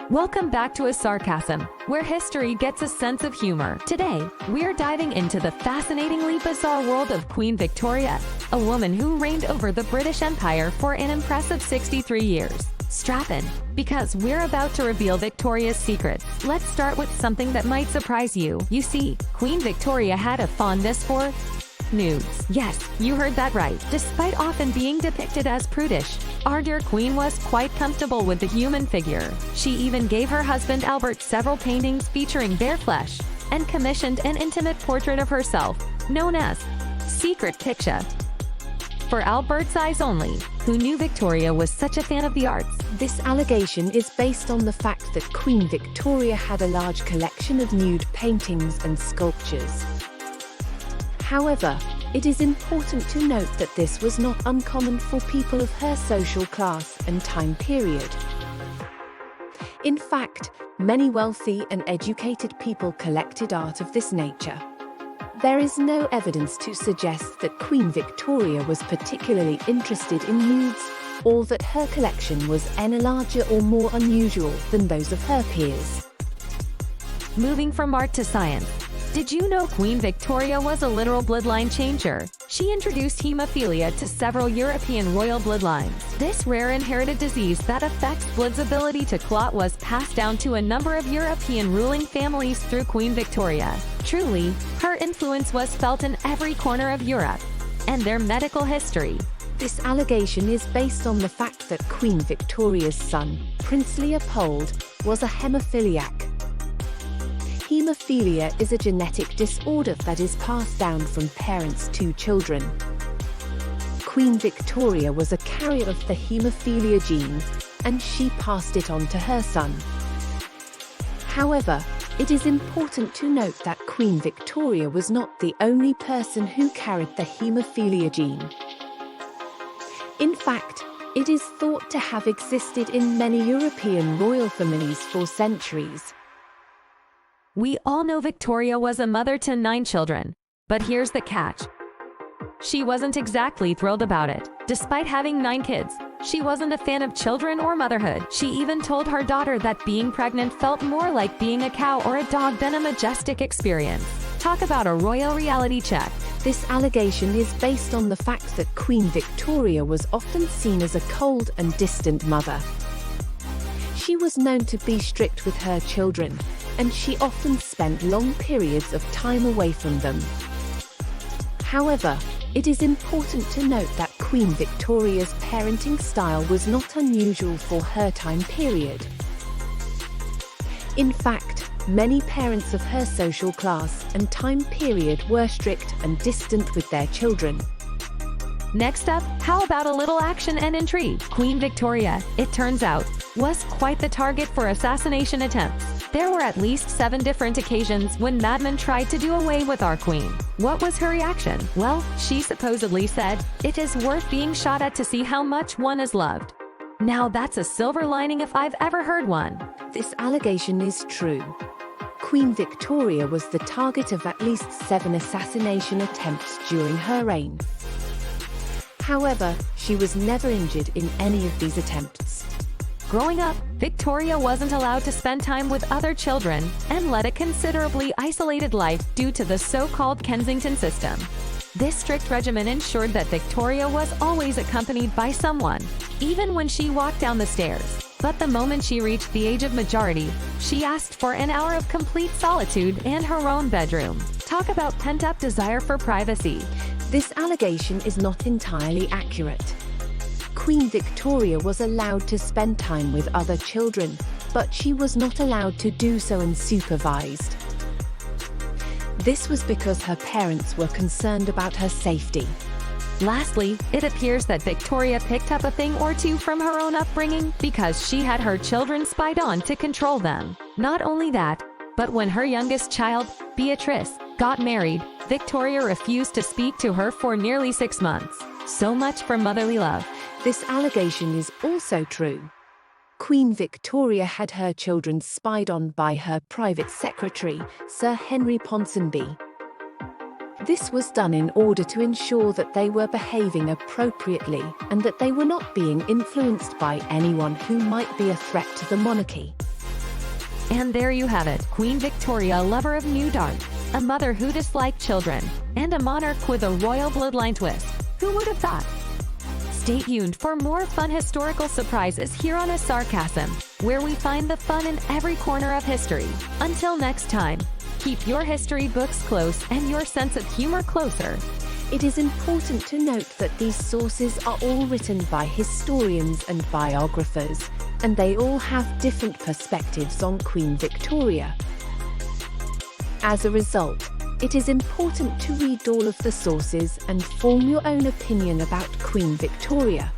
Welcome back to ASARcasm, where history gets a sense of humor. Today, we're diving into the fascinatingly bizarre world of Queen Victoria, a woman who reigned over the British Empire for an impressive 63 years. Strap in, because we're about to reveal Victoria's secrets. Let's start with something that might surprise you. You see, Queen Victoria had a fondness for nudes. Yes, you heard that right. Despite often being depicted as prudish, our dear queen was quite comfortable with the human figure. She even gave her husband Albert several paintings featuring bare flesh, and commissioned an intimate portrait of herself, known as Secret Picture. For Albert's eyes only, who knew Victoria was such a fan of the arts. This allegation is based on the fact that Queen Victoria had a large collection of nude paintings and sculptures. However, it is important to note that this was not uncommon for people of her social class and time period. In fact, many wealthy and educated people collected art of this nature. There is no evidence to suggest that Queen Victoria was particularly interested in nudes, or that her collection was any larger or more unusual than those of her peers. Moving from art to science. Did you know Queen Victoria was a literal bloodline changer? She introduced hemophilia to several European royal bloodlines. This rare inherited disease that affects blood's ability to clot was passed down to a number of European ruling families through Queen Victoria. Truly, her influence was felt in every corner of Europe and their medical history. This allegation is based on the fact that Queen Victoria's son, Prince Leopold, was a hemophiliac. Hemophilia is a genetic disorder that is passed down from parents to children. Queen Victoria was a carrier of the hemophilia gene, and she passed it on to her son. However, it is important to note that Queen Victoria was not the only person who carried the hemophilia gene. In fact, it is thought to have existed in many European royal families for centuries. We all know Victoria was a mother to 9 children, but here's the catch. She wasn't exactly thrilled about it. Despite having 9 kids, she wasn't a fan of children or motherhood. She even told her daughter that being pregnant felt more like being a cow or a dog than a majestic experience. Talk about a royal reality check. This allegation is based on the fact that Queen Victoria was often seen as a cold and distant mother. She was known to be strict with her children, and she often spent long periods of time away from them. However, it is important to note that Queen Victoria's parenting style was not unusual for her time period. In fact, many parents of her social class and time period were strict and distant with their children. Next up, how about a little action and intrigue? Queen Victoria, it turns out, was quite the target for assassination attempts. There were at least 7 different occasions when madmen tried to do away with our queen. What was her reaction? Well, she supposedly said, "It is worth being shot at to see how much one is loved." Now that's a silver lining if I've ever heard one. This allegation is true. Queen Victoria was the target of at least 7 assassination attempts during her reign. However, she was never injured in any of these attempts. Growing up, Victoria wasn't allowed to spend time with other children and led a considerably isolated life due to the so-called Kensington system. This strict regimen ensured that Victoria was always accompanied by someone, even when she walked down the stairs. But the moment she reached the age of majority, she asked for an hour of complete solitude and her own bedroom. Talk about pent-up desire for privacy. This allegation is not entirely accurate. Queen Victoria was allowed to spend time with other children, but she was not allowed to do so unsupervised. This was because her parents were concerned about her safety. Lastly, it appears that Victoria picked up a thing or two from her own upbringing because she had her children spied on to control them. Not only that, but when her youngest child, Beatrice, got married, Victoria refused to speak to her for nearly 6 months. So much for motherly love. This allegation is also true. Queen Victoria had her children spied on by her private secretary, Sir Henry Ponsonby. This was done in order to ensure that they were behaving appropriately and that they were not being influenced by anyone who might be a threat to the monarchy. And there you have it, Queen Victoria, a lover of nude art, a mother who disliked children, and a monarch with a royal bloodline twist. Who would have thought? Stay tuned for more fun historical surprises here on ASARcasm, where we find the fun in every corner of history. Until next time, keep your history books close and your sense of humor closer. It is important to note that these sources are all written by historians and biographers, and they all have different perspectives on Queen Victoria. As a result, it is important to read all of the sources and form your own opinion about Queen Victoria.